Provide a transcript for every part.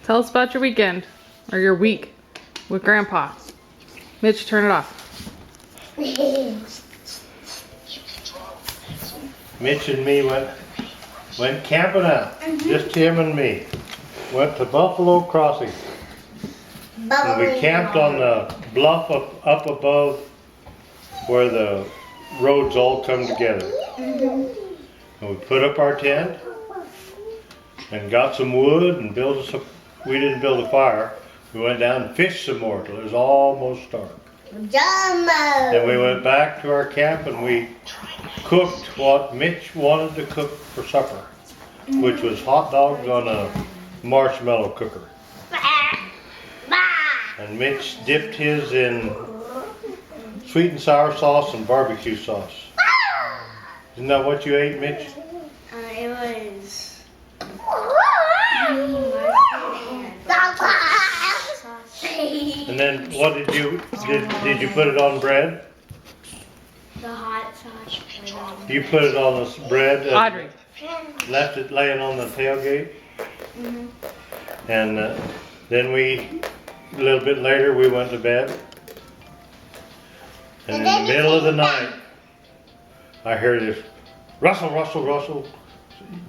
Tell us about your weekend, or your week, with Grandpa. Mitch, turn it off. Mitch and me went camping out. Just him and me. Went to Buffalo Crossing. And we camped on the bluff up above where the roads all come together. And we put up our tent and got some wood and built us we didn't build a fire. We went down and fished some more till it was almost dark. Then we went back to our camp and we cooked what Mitch wanted to cook for supper, which was hot dogs on a marshmallow cooker. And Mitch dipped his in sweet and sour sauce and barbecue sauce. Isn't that what you ate, Mitch? It was. And then what did you put it on bread? The hot sauce. You put it on the bread and Audrey. left it laying on the tailgate. And then a little bit later, we went to bed. And in the middle of the night, I heard this rustle, rustle, rustle,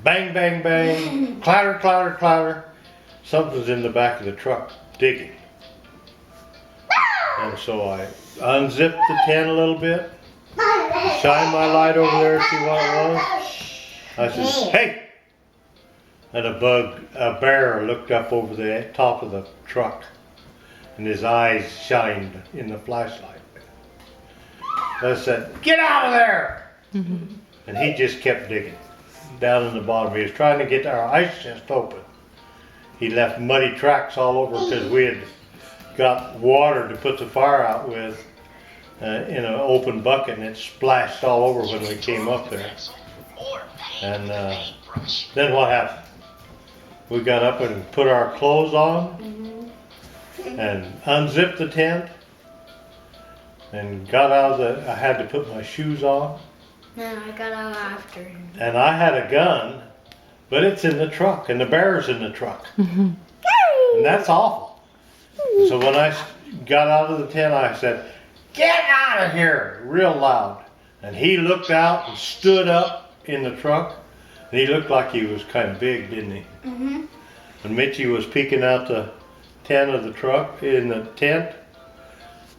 bang, bang, bang, clatter, clatter, clatter. Something's in the back of the truck digging. And so I unzipped the tent a little bit, shined my light over there to see what it was. I said, "Hey!" And a bear looked up over the top of the truck, and his eyes shined in the flashlight. I said, "Get out of there!" And he just kept digging down in the bottom. He was trying to get our ice chest open. He left muddy tracks all over because we had got water to put the fire out with in an open bucket, and it splashed all over when we came up there. And then what happened? We got up and put our clothes on and unzipped the tent and got out of I had to put my shoes on. No, I got out after him. And I had a gun, but it's in the truck, and the bear's in the truck. And that's awful. So when I got out of the tent, I said, "Get out of here," real loud. And he looked out and stood up in the truck. And he looked like he was kind of big, didn't he? And Mitchie was peeking out the tent of the truck, in the tent.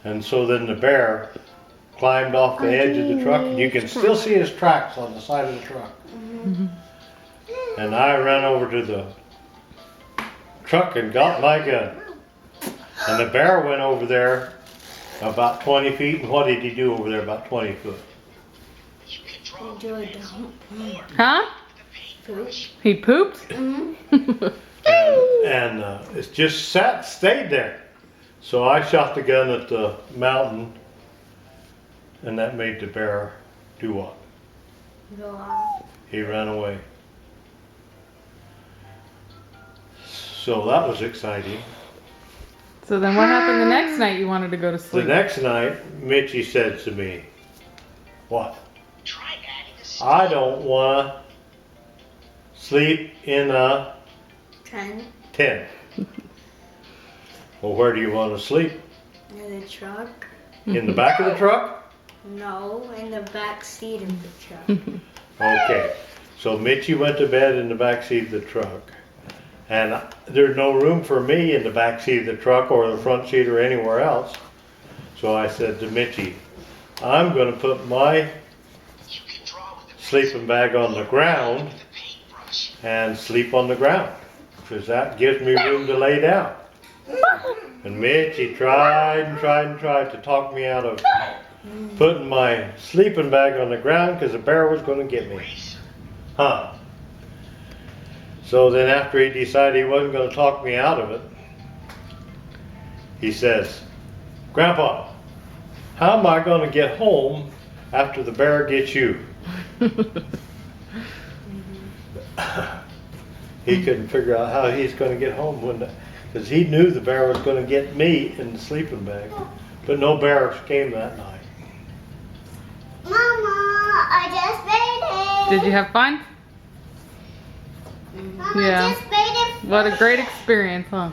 And so then the bear climbed off the edge of the truck, and you can still see his tracks on the side of the truck. And I ran over to the truck and got my gun. And the bear went over there about 20 feet, and what did he do over there about 20 foot? Do a dump. Huh? Poop. He pooped? And it just stayed there. So I shot the gun at the mountain, and that made the bear do what? Go off. He ran away. So that was exciting. So then what happened the next night you wanted to go to The sleep? next night, Mitchie said to me, "What? I don't want to sleep in a 10 tent." Well, where do you want to sleep? in the truck. In the back of the truck? No, in the back seat of the truck. Okay. So Mitchie went to bed in the back seat of the truck. And there's no room for me in the back seat of the truck or the front seat or anywhere else. So I said to Mitchie, "I'm going to put my sleeping bag on the ground and sleep on the ground, because that gives me room to lay down." And Mitchie tried and tried and tried to talk me out of putting my sleeping bag on the ground because the bear was going to get me. Huh. So then after he decided he wasn't going to talk me out of it, he says, "Grandpa, how am I going to get home after the bear gets you?" He couldn't figure out how he's going to get home because he knew the bear was going to get me in the sleeping bag. But no bears came that night. Mama, I just made it. Did you have fun? Mhm. Mama Yeah. just made it. What a great experience, huh?